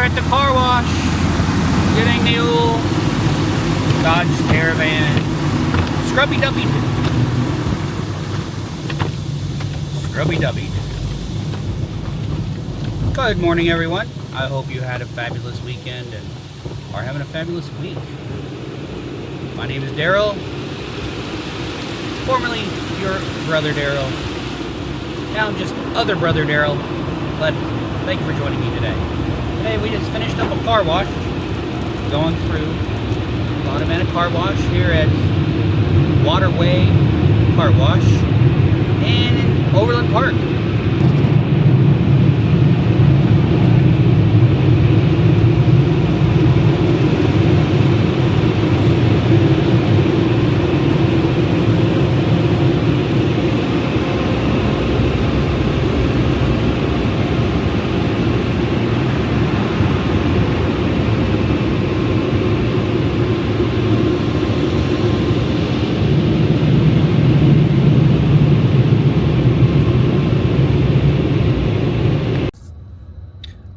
at the car wash, getting the old Dodge Caravan scrubby-dubbied. Scrubby-dubbied. Good morning, everyone. I hope you had a fabulous weekend and are having a fabulous week. My name is Daryl, formerly your brother Daryl. Now I'm just other brother Daryl, but thank you for joining me today. Today we just finished up a car wash, going through a automatic car wash here at Waterway Car Wash in Overland Park.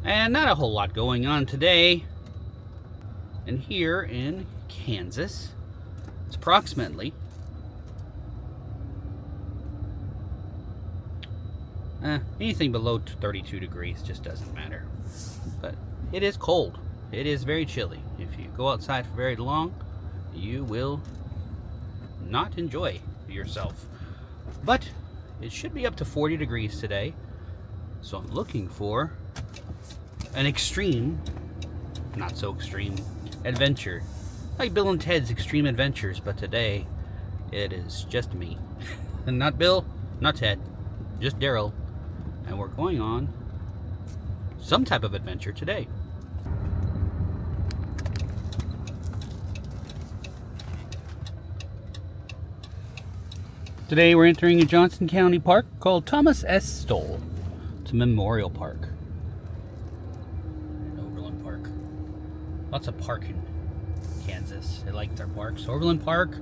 And not a whole lot going on today. And here in Kansas, it's approximately anything below 32 degrees just doesn't matter. But it is cold. It is very chilly. If you go outside for very long, you will not enjoy yourself. But it should be up to 40 degrees today. So I'm looking for an extreme, not so extreme, adventure. Like Bill and Ted's Extreme Adventures, but today it is just me. And not Bill, not Ted, just Daryl. And we're going on some type of adventure today. Today we're entering a Johnson County park called Thomas S. Stoll. It's a memorial park. Overland Park. Lots of park in Kansas. They like their parks. Overland Park,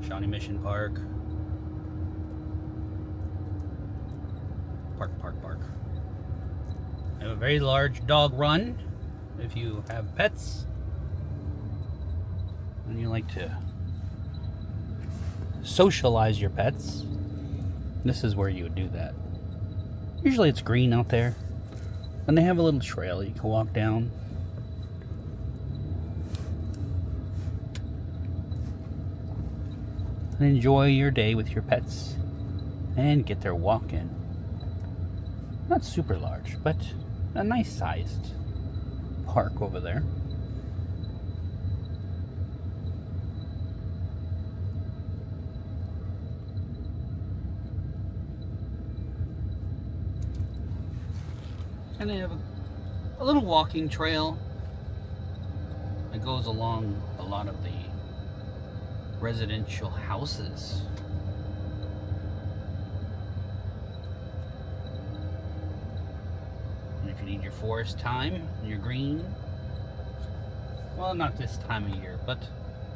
Shawnee Mission Park. Park. They have a very large dog run if you have pets and you like to socialize your pets. This is where you would do that. Usually it's green out there, and they have a little trail you can walk down. And enjoy your day with your pets and get their walk in. Not super large, but a nice sized park over there. And they have a little walking trail that goes along a lot of the residential houses. And if you need your forest time, your green, well, not this time of year, but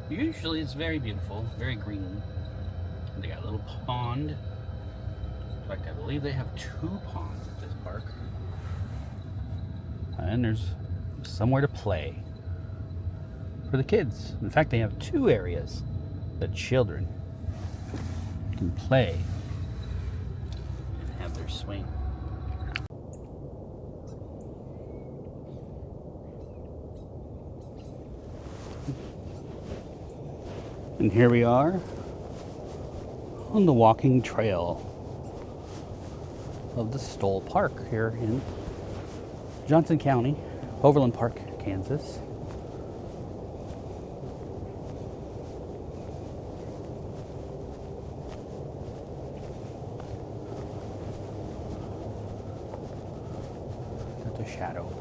usually it's very beautiful, very green. And they got a little pond. In fact, I believe they have 2 ponds at this park. And there's somewhere to play for the kids. In fact, they have 2 areas that children can play and have their swing. And here we are on the walking trail of the Stoll Park here in Johnson County, Overland Park, Kansas. That's a shadow.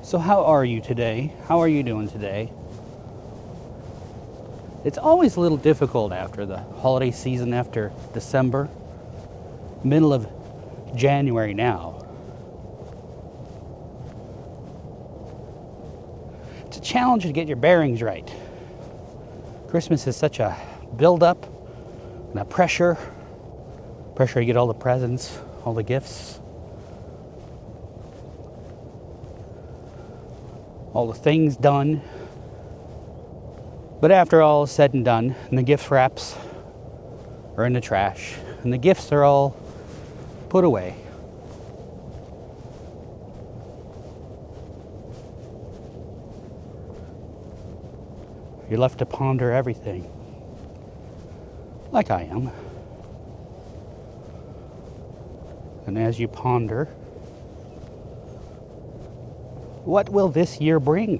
So how are you today? How are you doing today? It's always a little difficult after the holiday season, after December, middle of January now. It's a challenge to get your bearings right. Christmas is such a build-up and a pressure to get all the presents, all the gifts, all the things done. But after all is said and done, and the gift wraps are in the trash, and the gifts are all put away, you're left to ponder everything, like I am. And as you ponder, what will this year bring?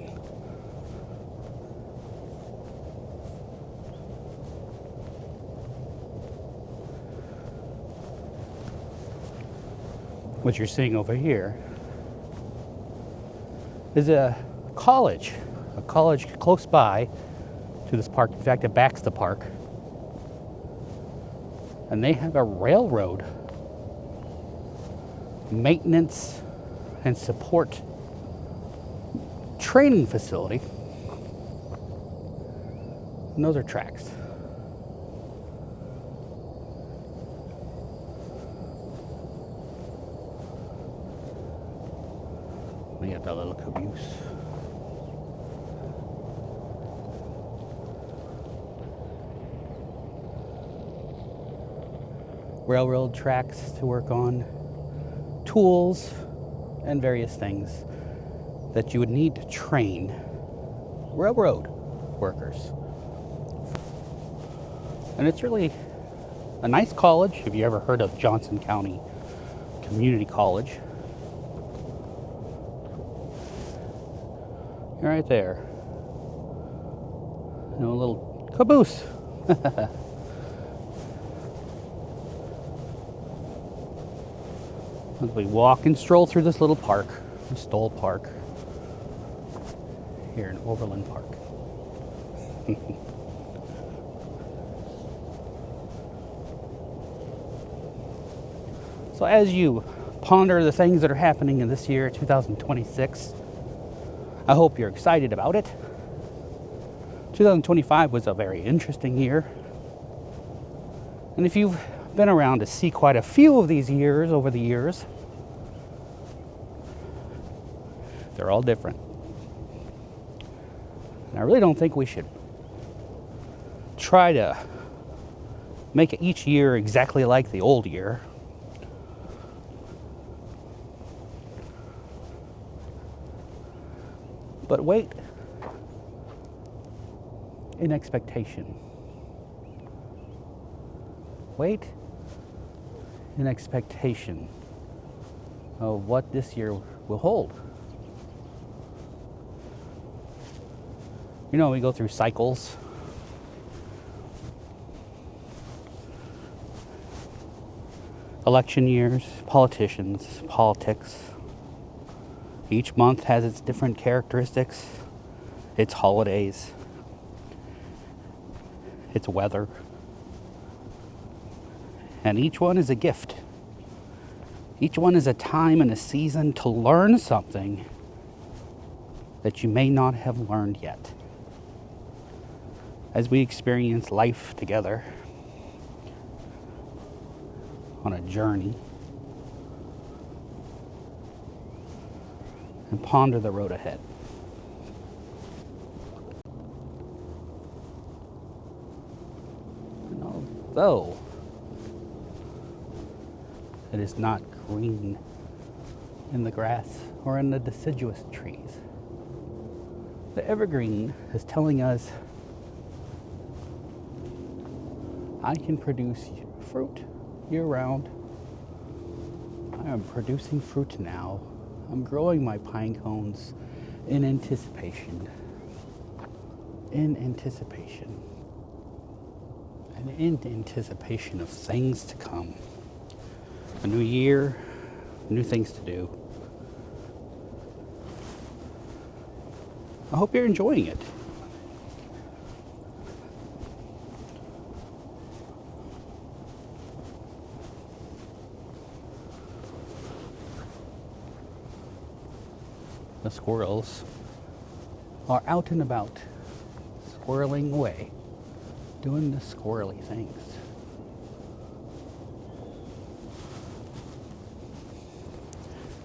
What you're seeing over here is a college close by to this park. In fact, it backs the park. And they have a railroad maintenance and support training facility. And those are tracks. We got that little caboose. Railroad tracks to work on, tools, and various things that you would need to train railroad workers. And it's really a nice college. Have you ever heard of Johnson County Community College? Right there. And a little caboose. As we walk and stroll through this little park, Stoll Park, here in Overland Park. So as you ponder the things that are happening in this year, 2026, I hope you're excited about it. 2025 was a very interesting year. And if you've been around to see quite a few of these years over the years, they're all different. And I really don't think we should try to make each year exactly like the old year. But wait in expectation. Wait in expectation of what this year will hold. You know, we go through cycles. Election years, politicians, politics. Each month has its different characteristics, its holidays, its weather. And each one is a gift. Each one is a time and a season to learn something that you may not have learned yet. As we experience life together on a journey and ponder the road ahead. And although it is not green in the grass or in the deciduous trees, the evergreen is telling us I can produce fruit year-round. I am producing fruit now. I'm growing my pine cones in anticipation. In anticipation. And in anticipation of things to come. A new year, new things to do. I hope you're enjoying it. The squirrels are out and about, squirreling away, doing the squirrely things.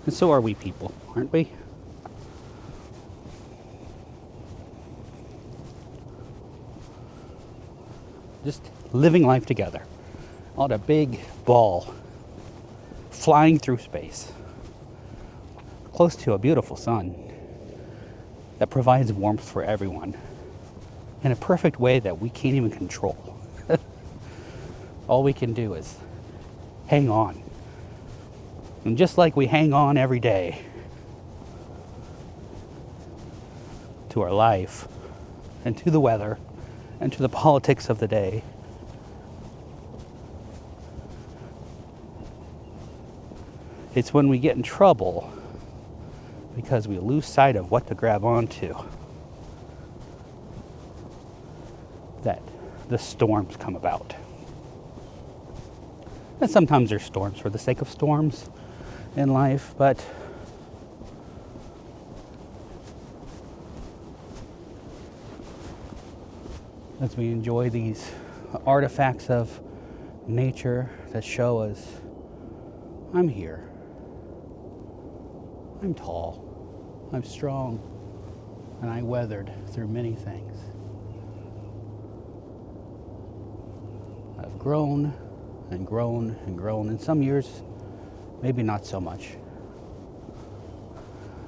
And so are we people, aren't we? Just living life together on a big ball, flying through space, close to a beautiful sun that provides warmth for everyone in a perfect way that we can't even control. All we can do is hang on. And just like we hang on every day to our life and to the weather and to the politics of the day, it's when we get in trouble because we lose sight of what to grab onto that the storms come about. And sometimes there's storms for the sake of storms in life, but as we enjoy these artifacts of nature that show us, I'm here, I'm tall, I'm strong, and I weathered through many things. I've grown and grown and grown. In some years, maybe not so much.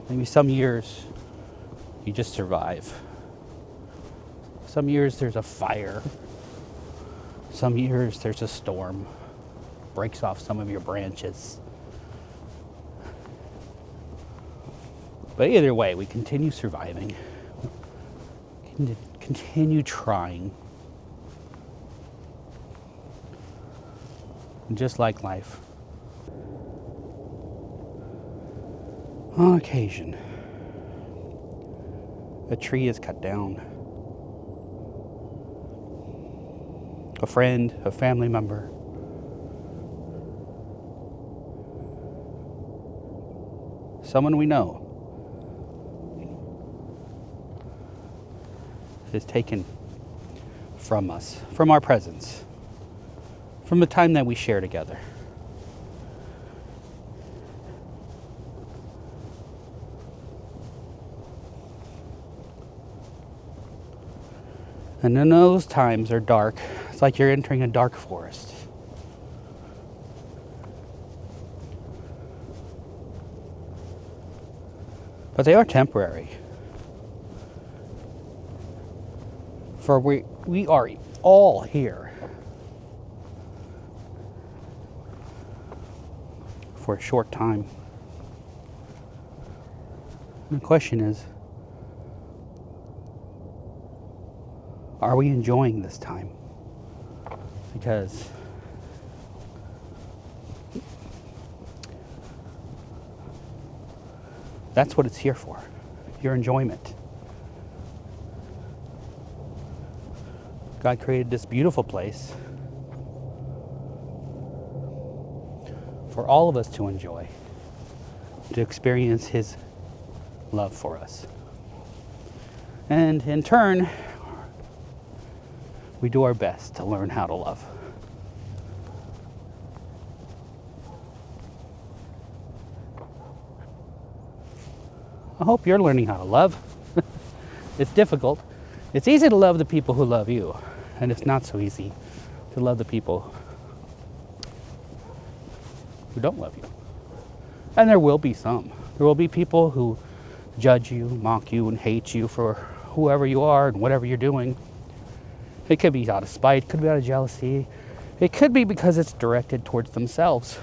Maybe some years you just survive. Some years there's a fire. Some years there's a storm. Breaks off some of your branches. But either way, we continue surviving. Continue trying. And just like life, on occasion, a tree is cut down. A friend, a family member, someone we know is taken from us, from our presence, from the time that we share together. And then those times are dark. It's like you're entering a dark forest. But they are temporary. For we are all here for a short time. And the question is, are we enjoying this time? Because that's what it's here for, your enjoyment. God created this beautiful place for all of us to enjoy, to experience His love for us. And in turn, we do our best to learn how to love. I hope you're learning how to love. It's difficult. It's easy to love the people who love you, and it's not so easy to love the people who don't love you. And there will be some. There will be people who judge you, mock you, and hate you for whoever you are and whatever you're doing. It could be out of spite, it could be out of jealousy. It could be because it's directed towards themselves,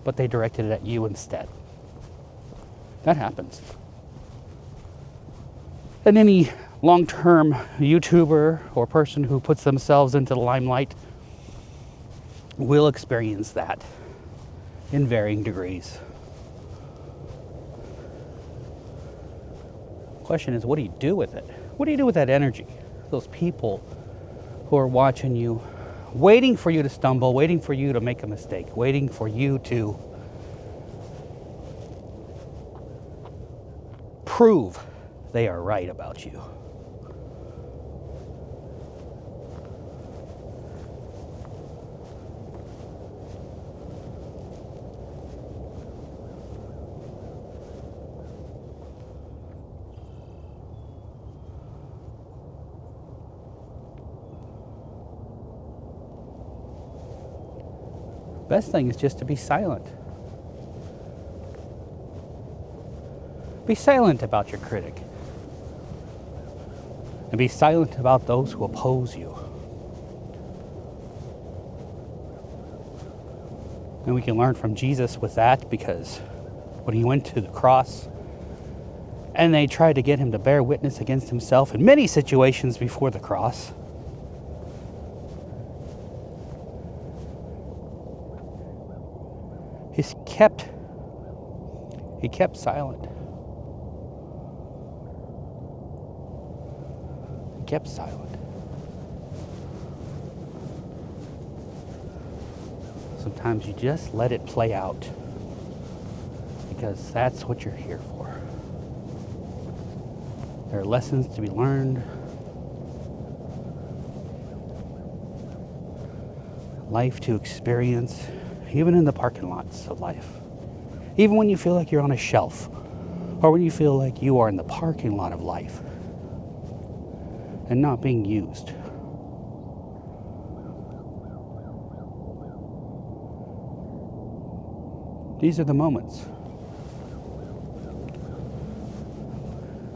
but they directed it at you instead. That happens. And any long-term YouTuber or person who puts themselves into the limelight will experience that in varying degrees. The question is, what do you do with it? What do you do with that energy? Those people who are watching you, waiting for you to stumble, waiting for you to make a mistake, waiting for you to prove they are right about you. Best thing is just to be silent. Be silent about your critic. And be silent about those who oppose you. And we can learn from Jesus with that, because when he went to the cross and they tried to get him to bear witness against himself in many situations before the cross, he kept silent. He kept silent. Sometimes you just let it play out, because that's what you're here for. There are lessons to be learned, life to experience, even in the parking lots of life. Even when you feel like you're on a shelf, or when you feel like you are in the parking lot of life and not being used. These are the moments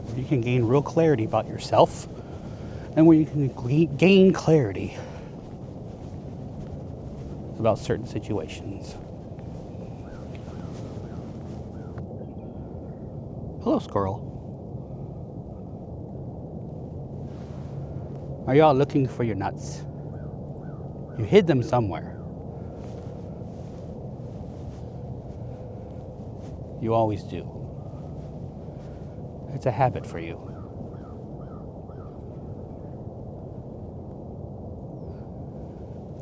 where you can gain real clarity about yourself, and where you can gain clarity about certain situations. Hello, squirrel. Are y'all looking for your nuts? You hid them somewhere. You always do. It's a habit for you.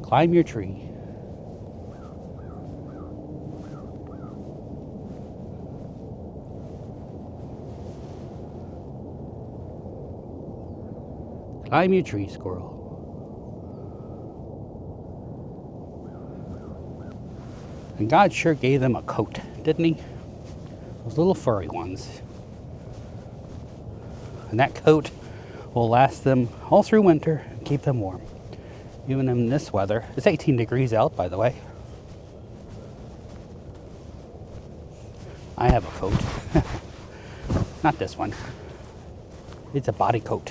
Climb your tree. Climb your tree, squirrel. And God sure gave them a coat, didn't he? Those little furry ones. And that coat will last them all through winter and keep them warm. Even in this weather. It's 18 degrees out, by the way. I have a coat. Not this one. It's a body coat.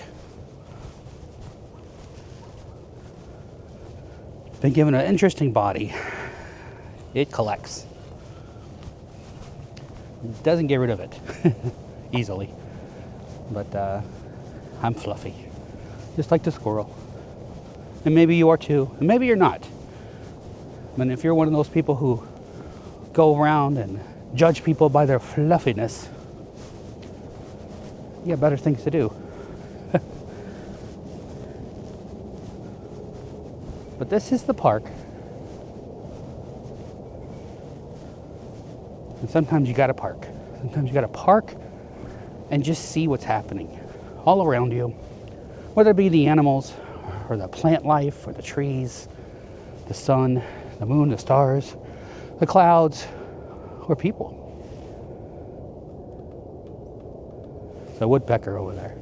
Been given an interesting body. It collects. It doesn't get rid of it easily. But I'm fluffy. Just like the squirrel. And maybe you are too. And maybe you're not. But if you're one of those people who go around and judge people by their fluffiness, you have better things to do. But this is the park. And sometimes you gotta park. Sometimes you gotta park and just see what's happening all around you. Whether it be the animals, or the plant life, or the trees, the sun, the moon, the stars, the clouds, or people. There's a woodpecker over there.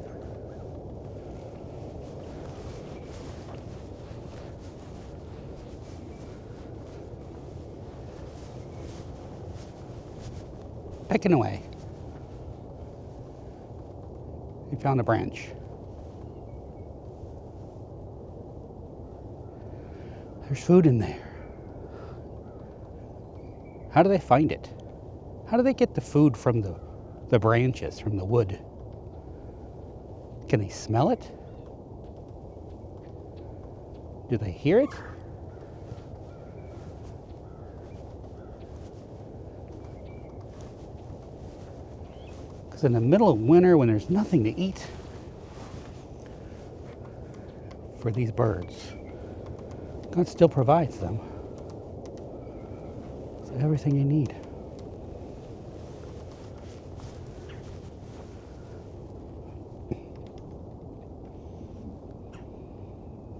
Pecking away. He found a branch. There's food in there. How do they find it? How do they get the food from the branches, from the wood? Can they smell it? Do they hear it? Because in the middle of winter, when there's nothing to eat for these birds, God still provides them with everything you need.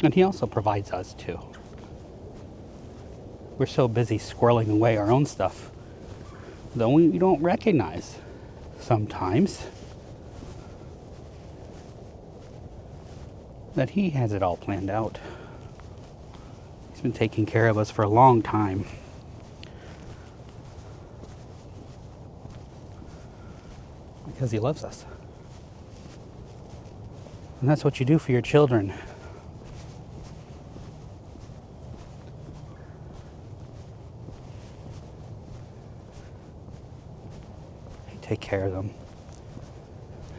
And he also provides us too. We're so busy squirreling away our own stuff that we don't recognize sometimes that he has it all planned out. He's been taking care of us for a long time. Because he loves us. And that's what you do for your children. You take care of them.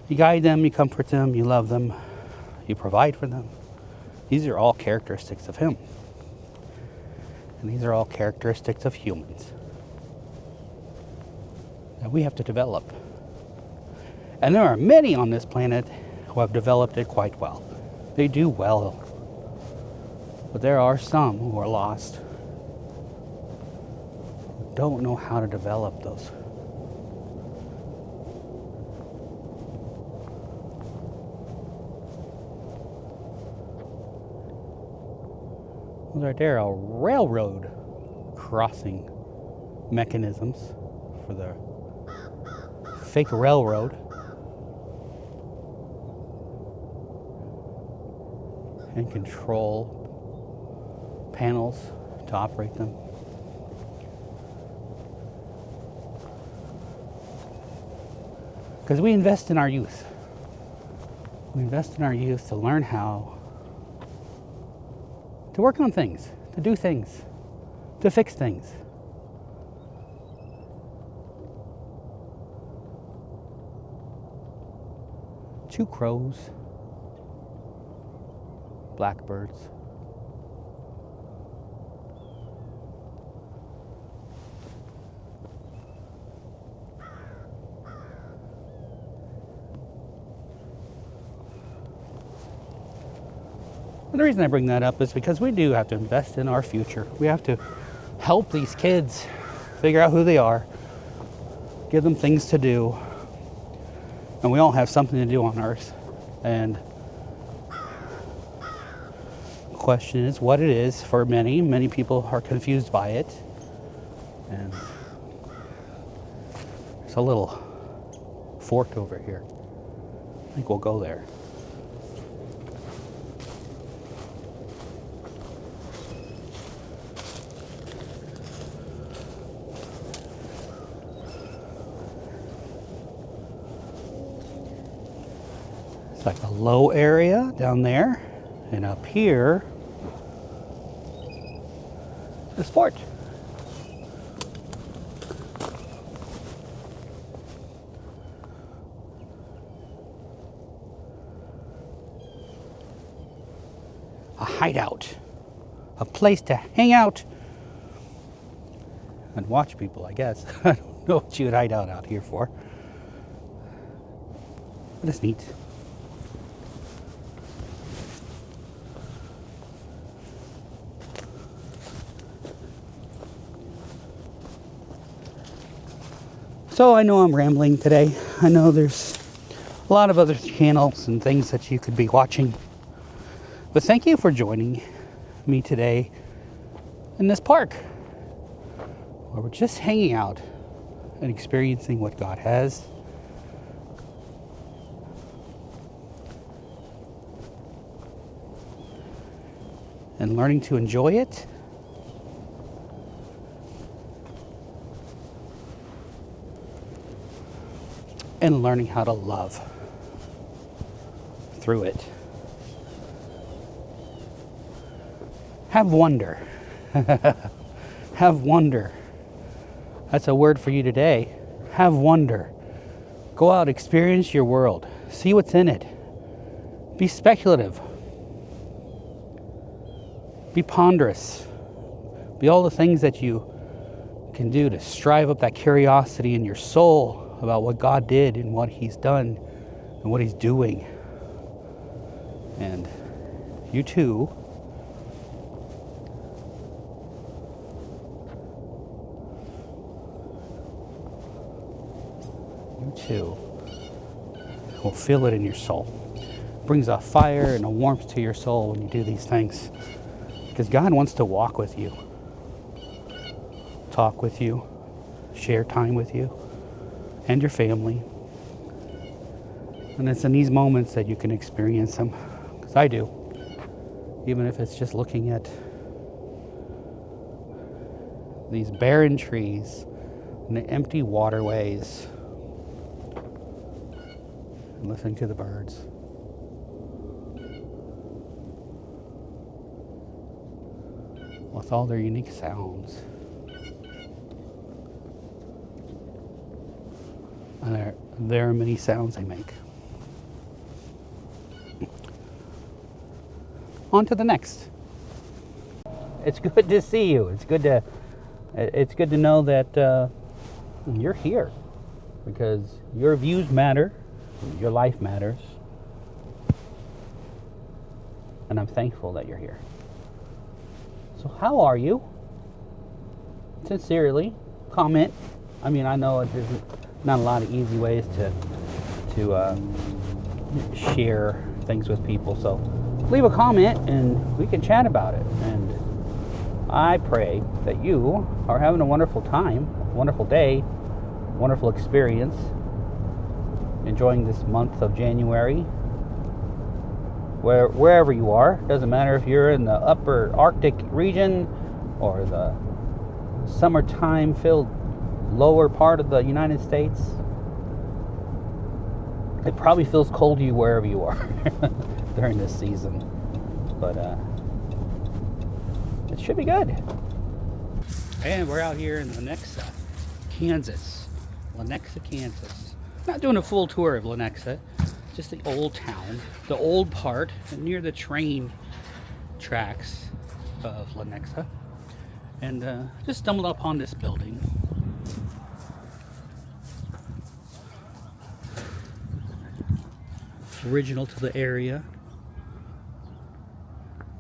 You guide them, you comfort them, you love them, you provide for them. These are all characteristics of him. And these are all characteristics of humans that we have to develop. And there are many on this planet who have developed it quite well. They do well. But there are some who are lost, who don't know how to develop those. There are railroad crossing mechanisms for the fake railroad. And control panels to operate them. Because we invest in our youth. We invest in our youth to learn how to work on things, to do things, to fix things. Two crows, blackbirds. And the reason I bring that up is because we do have to invest in our future. We have to help these kids figure out who they are, give them things to do, and we all have something to do on Earth. And the question is what it is for many. Many people are confused by it. And there's a little fork over here. I think we'll go there. Like a low area down there, and up here is fort. A hideout, a place to hang out and watch people, I guess. I don't know what you would hide out here for, but it's neat. So I know I'm rambling today. I know there's a lot of other channels and things that you could be watching. But thank you for joining me today in this park, where we're just hanging out and experiencing what God has. And learning to enjoy it. And learning how to love through it. Have wonder. Have wonder. That's a word for you today. Have wonder. Go out, experience your world. See what's in it. Be speculative. Be ponderous. Be all the things that you can do to strive up that curiosity in your soul about what God did and what He's done and what He's doing. And you too will feel it in your soul. brings a fire and a warmth to your soul when you do these things. Because God wants to walk with you, talk with you, share time with you and your family. And it's in these moments that you can experience them. Because I do. Even if it's just looking at these barren trees and the empty waterways and listening to the birds. With all their unique sounds. And there are many sounds they make. On to the next. It's good to see you. It's good to know that you're here, because your views matter, your life matters, and I'm thankful that you're here. So how are you? Sincerely, comment. I mean, I know there's not a lot of easy ways to share things with people, so leave a comment and we can chat about it. And I pray that you are having a wonderful time, wonderful day, wonderful experience, enjoying this month of January. Wherever you are, doesn't matter if you're in the upper Arctic region or the summertime filled lower part of the United States. It probably feels cold to you wherever you are during this season, but it should be good. And we're out here in Lenexa, Kansas. Lenexa, Kansas. Not doing a full tour of Lenexa, just the old town, the old part, near the train tracks of Lenexa. And just stumbled upon this building. Original to the area.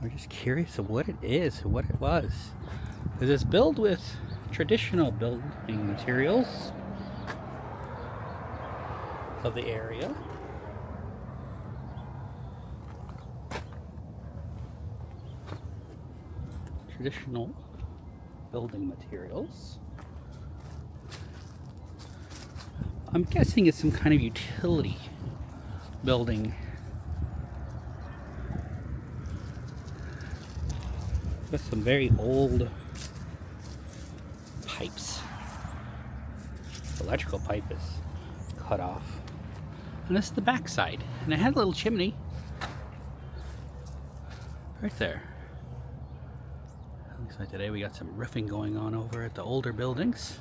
We're just curious of what it is, what it was. Because it's built with traditional building materials of the area. Traditional building materials. I'm guessing it's some kind of utility building. With some very old pipes. The electrical pipe is cut off. And this is the back side. And it had a little chimney right there. Looks like today we got some roofing going on over at the older buildings.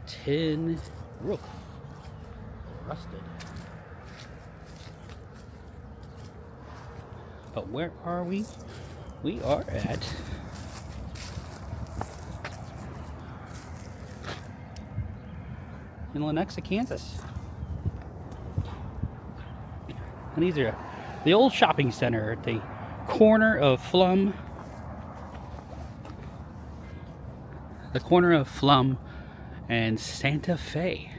Tin roof. Rusted. But where are we? We are at in Lenexa, Kansas. And these are the old shopping center at the corner of Flum. The corner of Flum and Santa Fe.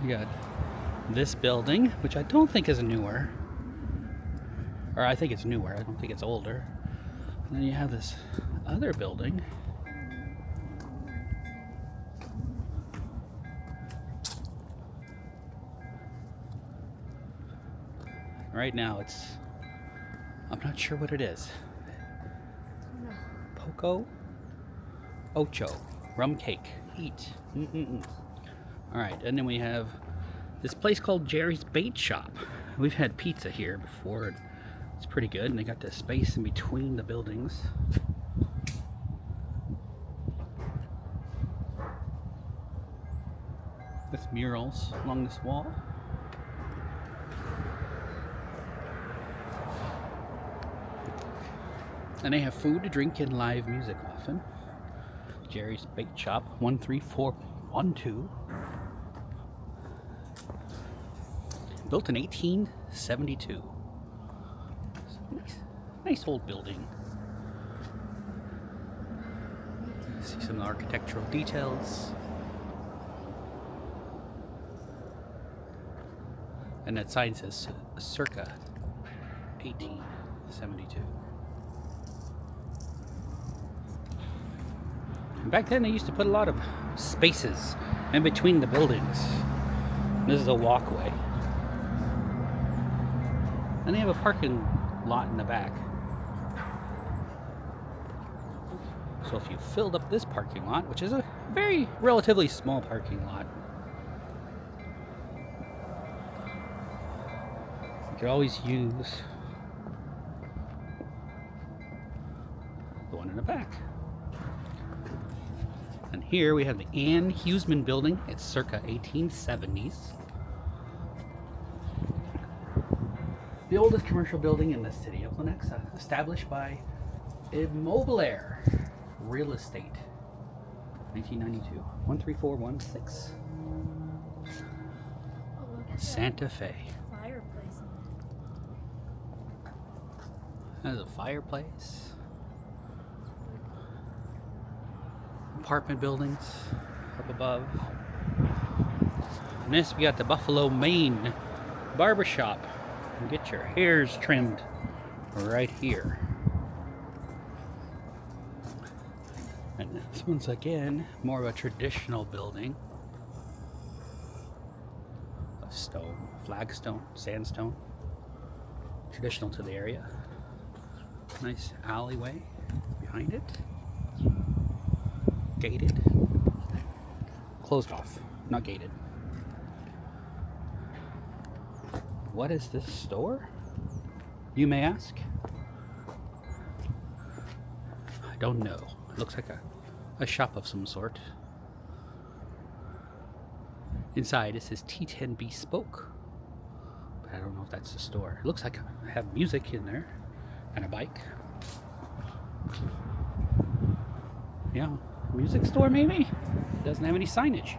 You got this building, which I don't think is newer. Or I think it's newer, I don't think it's older. And then you have this other building. Right now I'm not sure what it is. Poco Ocho, rum cake, eat. Alright, and then we have this place called Jerry's Bait Shop. We've had pizza here before. It's pretty good, and they got the space in between the buildings. With murals along this wall. And they have food, drink, and live music often. Jerry's Bait Shop, 13412. Built in 1872. Nice old building. See some architectural details. And that sign says circa 1872. And back then they used to put a lot of spaces in between the buildings. This is a walkway. And they have a parking lot in the back. So if you filled up this parking lot, which is a very relatively small parking lot, you could always use the one in the back. And here we have the Ann Huseman building. It's circa 1870s. The oldest commercial building in the city of Lenexa, established by Immobilier Real Estate, 1992, 13416. Santa Fe. Fireplace. There's a fireplace. Apartment buildings up above. And this, we got the Buffalo, Maine barbershop. You get your hairs trimmed right here. And this one's again more of a traditional building. Of stone, flagstone, sandstone. Traditional to the area. Nice alleyway behind it. Gated. Closed off, not gated. What is this store, you may ask? I don't know. It looks like a shop of some sort. Inside it says T10 Bespoke. But I don't know if that's the store. It looks like I have music in there and a bike. Yeah, music store maybe? It doesn't have any signage.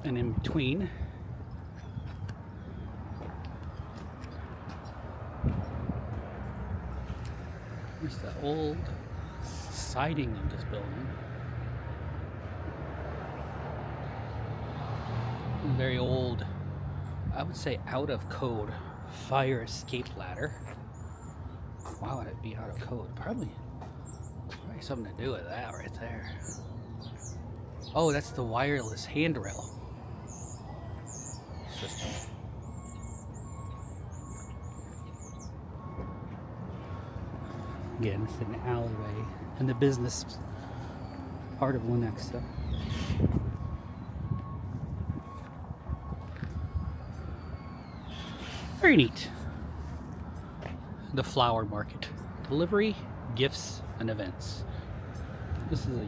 And in between, there's the old siding of this building. Very old, I would say out of code fire escape ladder. Why would it be out of code? Probably something to do with that right there. Oh, that's the wireless handrail system. Again, it's an alleyway in the business part of Lenexa. Very neat. The flower market. Delivery, gifts, and events. This is a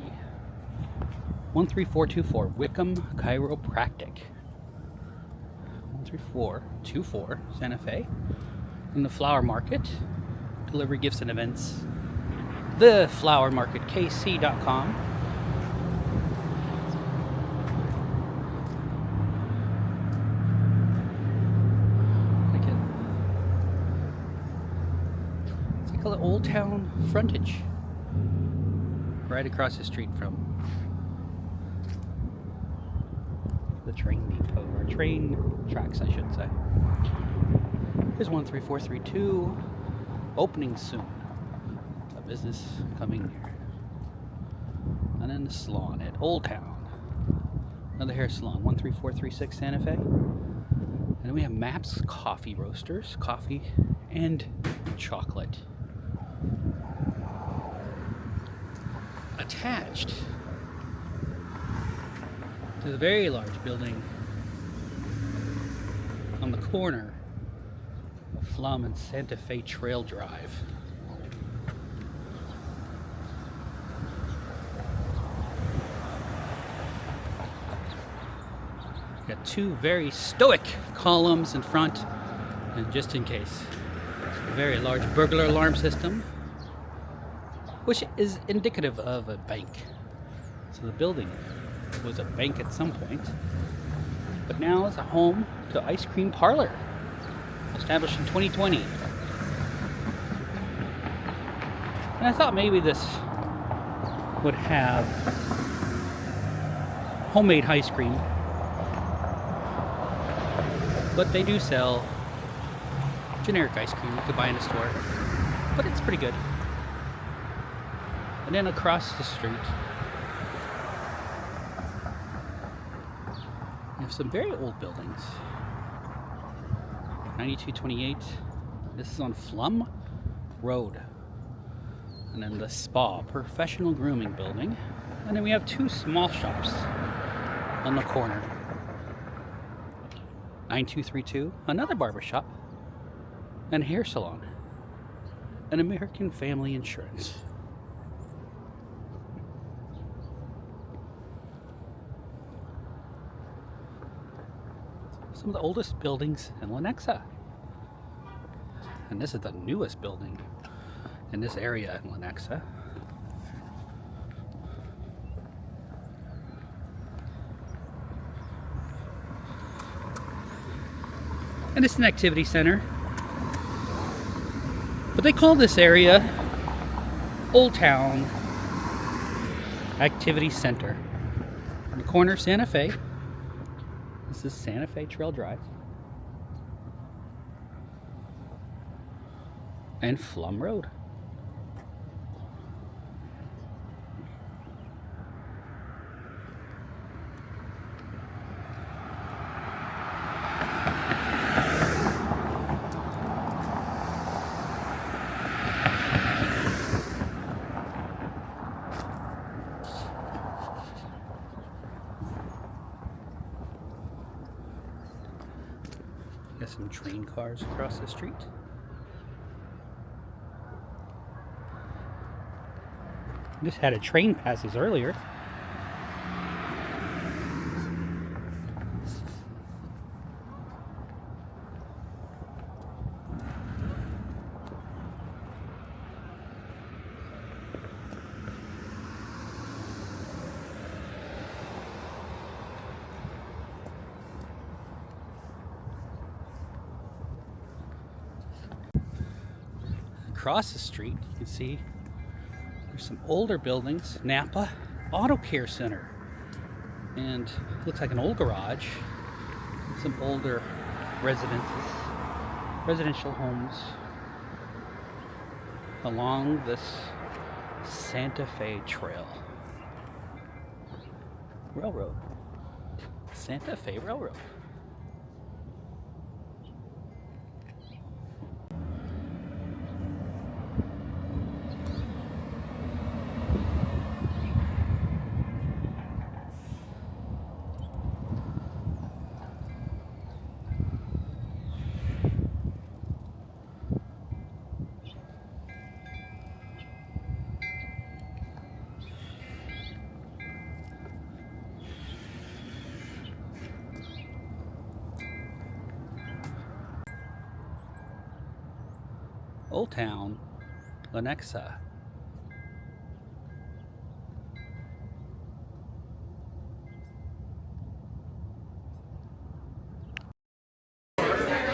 13424 Wickham Chiropractic. 13424 Santa Fe. In the flower market. Delivery, gifts, and events. The flower market, kc.com. It's like an old town frontage. Right across the street from the train depot, or train tracks, I should say. Here's 13432. Opening soon. A business coming here. And then the salon at Old Town. Another hair salon, 13436 Santa Fe. And then we have Maps Coffee Roasters, coffee and chocolate. Attached to the very large building on the corner of Flum and Santa Fe Trail Drive. Got two very stoic columns in front, and just in case, a very large burglar alarm system, which is indicative of a bank. So the building was a bank at some point, but now it's a home to Ice Cream Parlor, established in 2020. And I thought maybe this would have homemade ice cream, but they do sell generic ice cream you could buy in a store, but it's pretty good. And then across the street, we have some very old buildings. 9228. This is on Flum Road. And then the spa, professional grooming building. And then we have two small shops on the corner. 9232, another barber shop, and hair salon, and American Family Insurance. Some of the oldest buildings in Lenexa. And this is the newest building in this area in Lenexa. And it's an activity center. But they call this area Old Town Activity Center. On the corner of Santa Fe. This is Santa Fe Trail Drive. And Flum Road. Got some train cars across the street. Just had a train passes earlier. Across the street, you can see there's some older buildings. Napa Auto Care Center, and looks like an old garage. Some older residential homes along this Santa Fe Trail. Railroad. Santa Fe Railroad. Old Town Lenexa.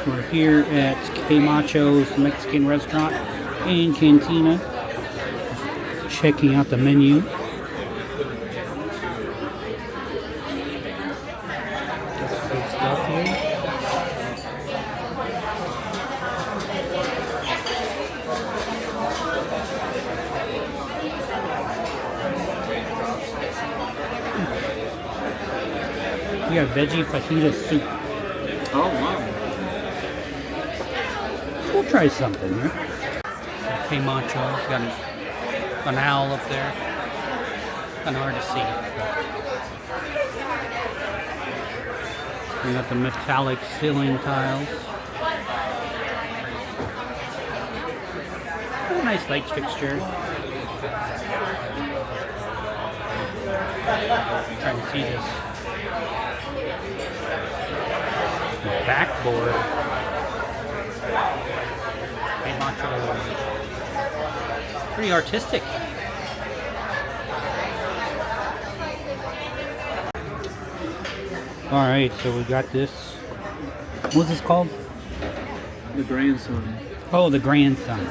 We're here at KMachos Mexican restaurant and cantina, checking out the menu. Got some good stuff here. We got veggie fajita soup. Oh, wow. We'll try something, right? KMachos, got an owl up there. Kind of hard to see. We got the metallic ceiling tiles. A nice light fixture. Trying to see this. Backboard. KMachos. Pretty artistic. Alright, so we got this. What's this called? The grandson. Oh, the grandson.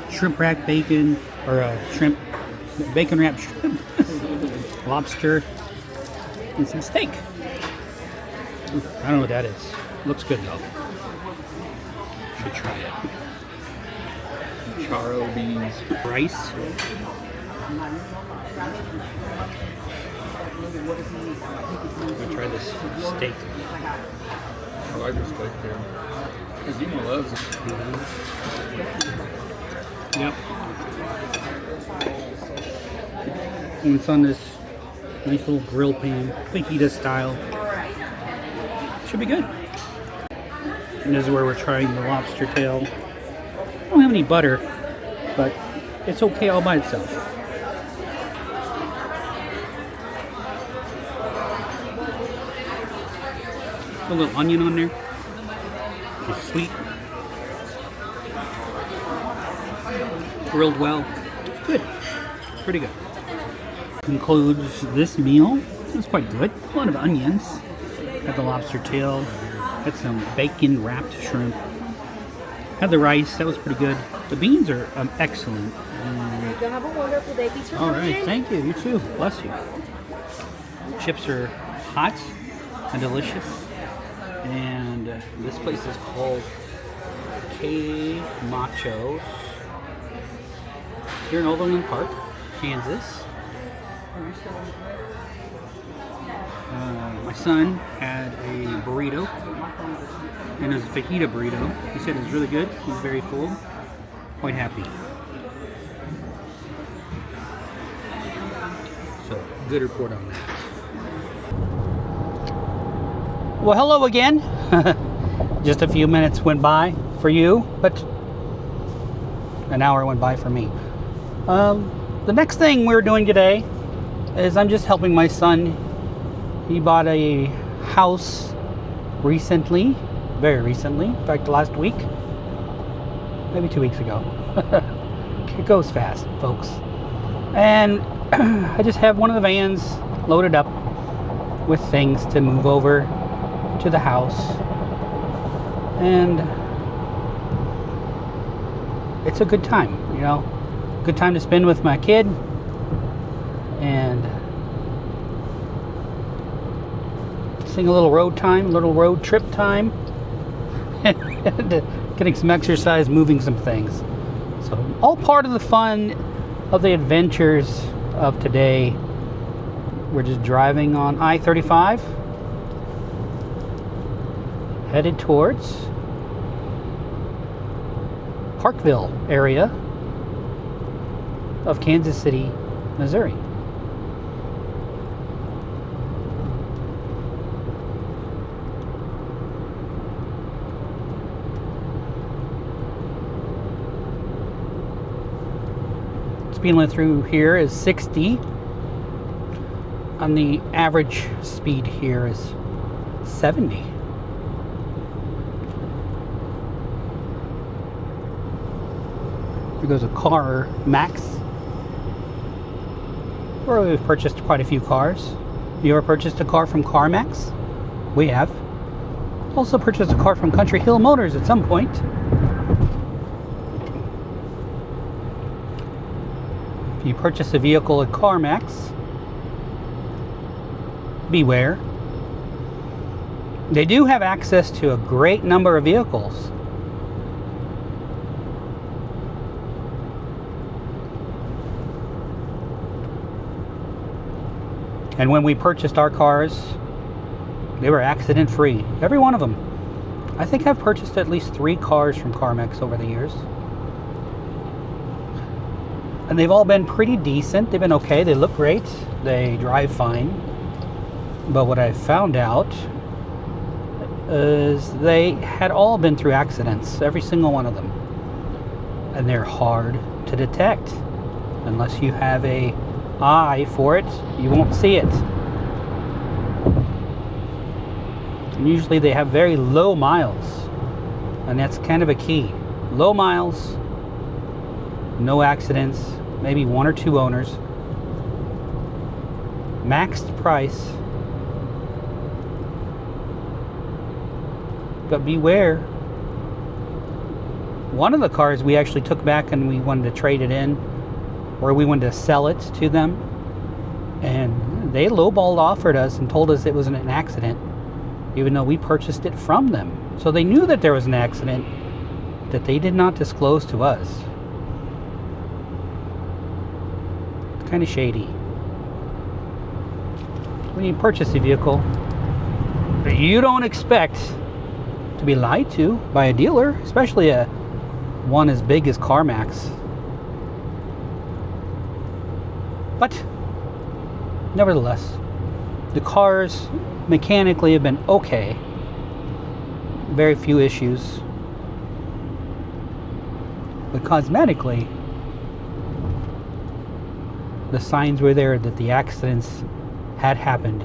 Shrimp wrap bacon, or shrimp, bacon wrap shrimp, lobster, and some steak. I don't know what that is. Looks good though. Should try it. Charo beans. Rice. I'm gonna try this steak. I like the steak here. Because Yuma loves it. Yep. And it's on this nice little grill pan, fajita style. Should be good. And this is where we're trying the lobster tail. I don't have any butter, but it's okay all by itself. A little onion on there. It's sweet. Grilled well. Good. Pretty good. Concludes this meal. It's quite good. A lot of onions. Had the lobster tail. Had some bacon wrapped shrimp. Had the rice. That was pretty good. The beans are excellent. Have a wonderful day. Thanks for All coming right. in. Thank you. You too. Bless you. Chips are hot and delicious. And this place is called KMachos here in Overland Park, Kansas. My son had a burrito, and it was a fajita burrito. He said it was really good. He was very full. Quite happy. So, good report on that. Well, hello again. Just a few minutes went by for you, but an hour went by for me. The next thing we're doing today is I'm just helping my son. He bought a house recently, very recently, in fact last week, maybe 2 weeks ago. It goes fast, folks. And I just have one of the vans loaded up with things to move over to the house, and it's a good time, you know, good time to spend with my kid, and sing a little road time, a little road trip time, and getting some exercise, moving some things. So all part of the fun of the adventures of today. We're just driving on I-35 headed towards Parkville area of Kansas City, Missouri. Speed limit through here is 60, and the average speed here is 70. Here goes a KMachos, where we've purchased quite a few cars. You ever purchased a car from KMachos? We have. Also purchased a car from Country Hill Motors at some point. If you purchase a vehicle at KMachos, beware. They do have access to a great number of vehicles. And when we purchased our cars, they were accident free. Every one of them. I think I've purchased at least 3 cars from KMachos over the years. And they've all been pretty decent. They've been okay. They look great. They drive fine. But what I found out is they had all been through accidents. Every single one of them. And they're hard to detect. Unless you have a eye for it, you won't see it. And usually they have very low miles. And that's kind of a key. Low miles, no accidents, maybe 1 or 2 owners, maxed price. But beware, one of the cars we actually took back and we wanted to trade it in, or we wanted to sell it to them, and they lowballed offered us and told us it was an accident. even though we purchased it from them. So they knew that there was an accident that they did not disclose to us. It's kind of shady. When you purchase a vehicle, you don't expect to be lied to by a dealer, especially one as big as KMachos. But nevertheless, the cars mechanically have been okay. Very few issues. But cosmetically, the signs were there that the accidents had happened,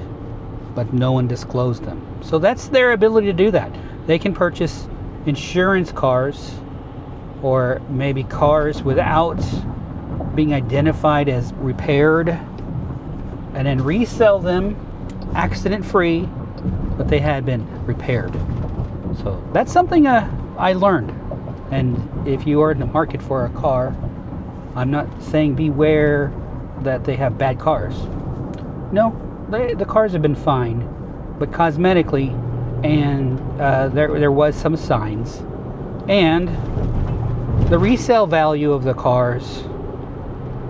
but no one disclosed them. So that's their ability to do that. They can purchase insurance cars, or maybe cars without being identified as repaired, and then resell them accident free, but they had been repaired. So that's something I learned. And if you are in the market for a car, I'm not saying beware that they have bad cars. No, the cars have been fine, but cosmetically, and there was some signs, and the resale value of the cars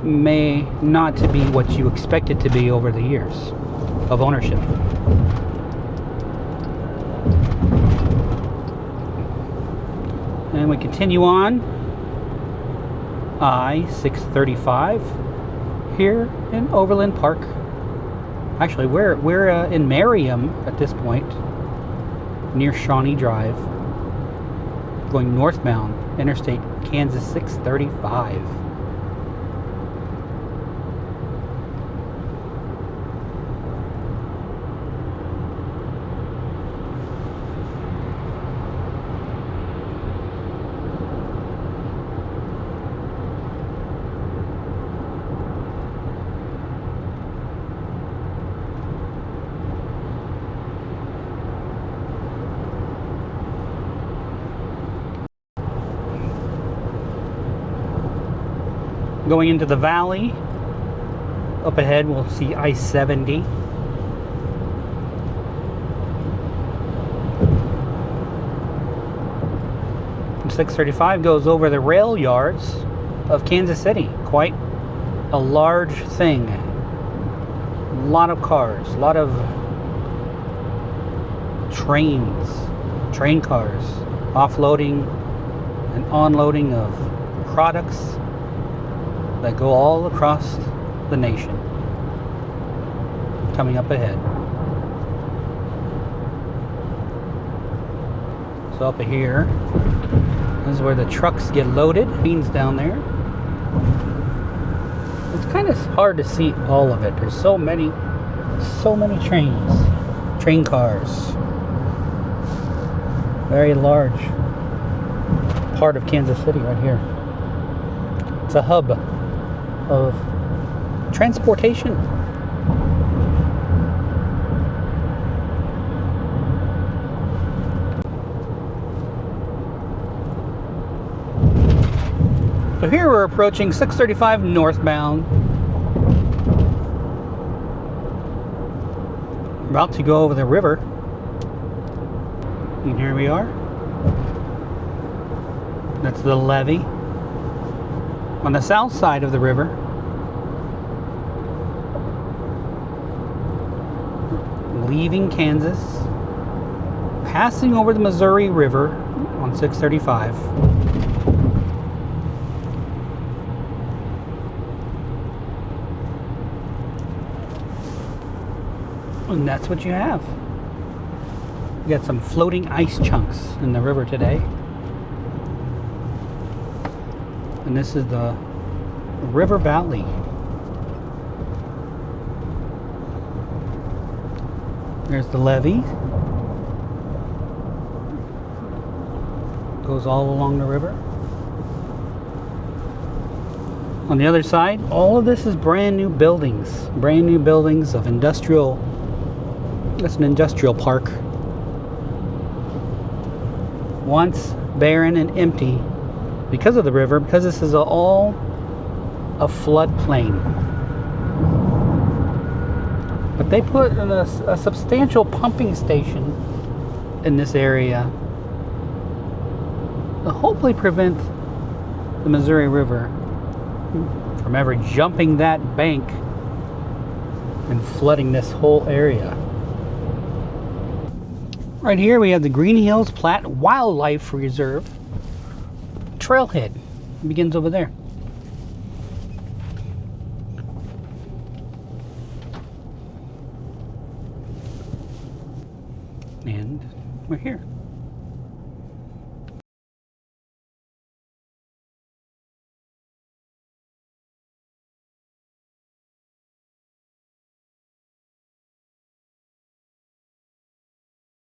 may not to be what you expect it to be over the years of ownership. And we continue on I-635 here in Overland Park. Actually, we're in Merriam at this point, near Shawnee Drive, going northbound, Interstate Kansas 635. Going into the valley, up ahead we'll see I-70. And 635 goes over the rail yards of Kansas City. Quite a large thing. A lot of cars, a lot of train cars, offloading and onloading of products that go all across the nation. Coming up ahead. So up here, this is where the trucks get loaded. Beans down there. It's kind of hard to see all of it. There's so many train cars. Very large part of Kansas City right here. It's a hub of transportation. So here we're approaching 635 northbound. About to go over the river. And here we are. That's the levee. On the south side of the river. Leaving Kansas, passing over the Missouri River on 635. And that's what you have. You got some floating ice chunks in the river today. And this is the river valley. There's the levee. Goes all along the river. On the other side, all of this is brand new buildings. Brand new buildings of industrial. That's an industrial park. Once barren and empty because of the river, because this is all a floodplain. But they put in a substantial pumping station in this area to hopefully prevent the Missouri River from ever jumping that bank and flooding this whole area. Right here we have the Green Hills Platte Wildlife Reserve trailhead. It begins over there. And we're here.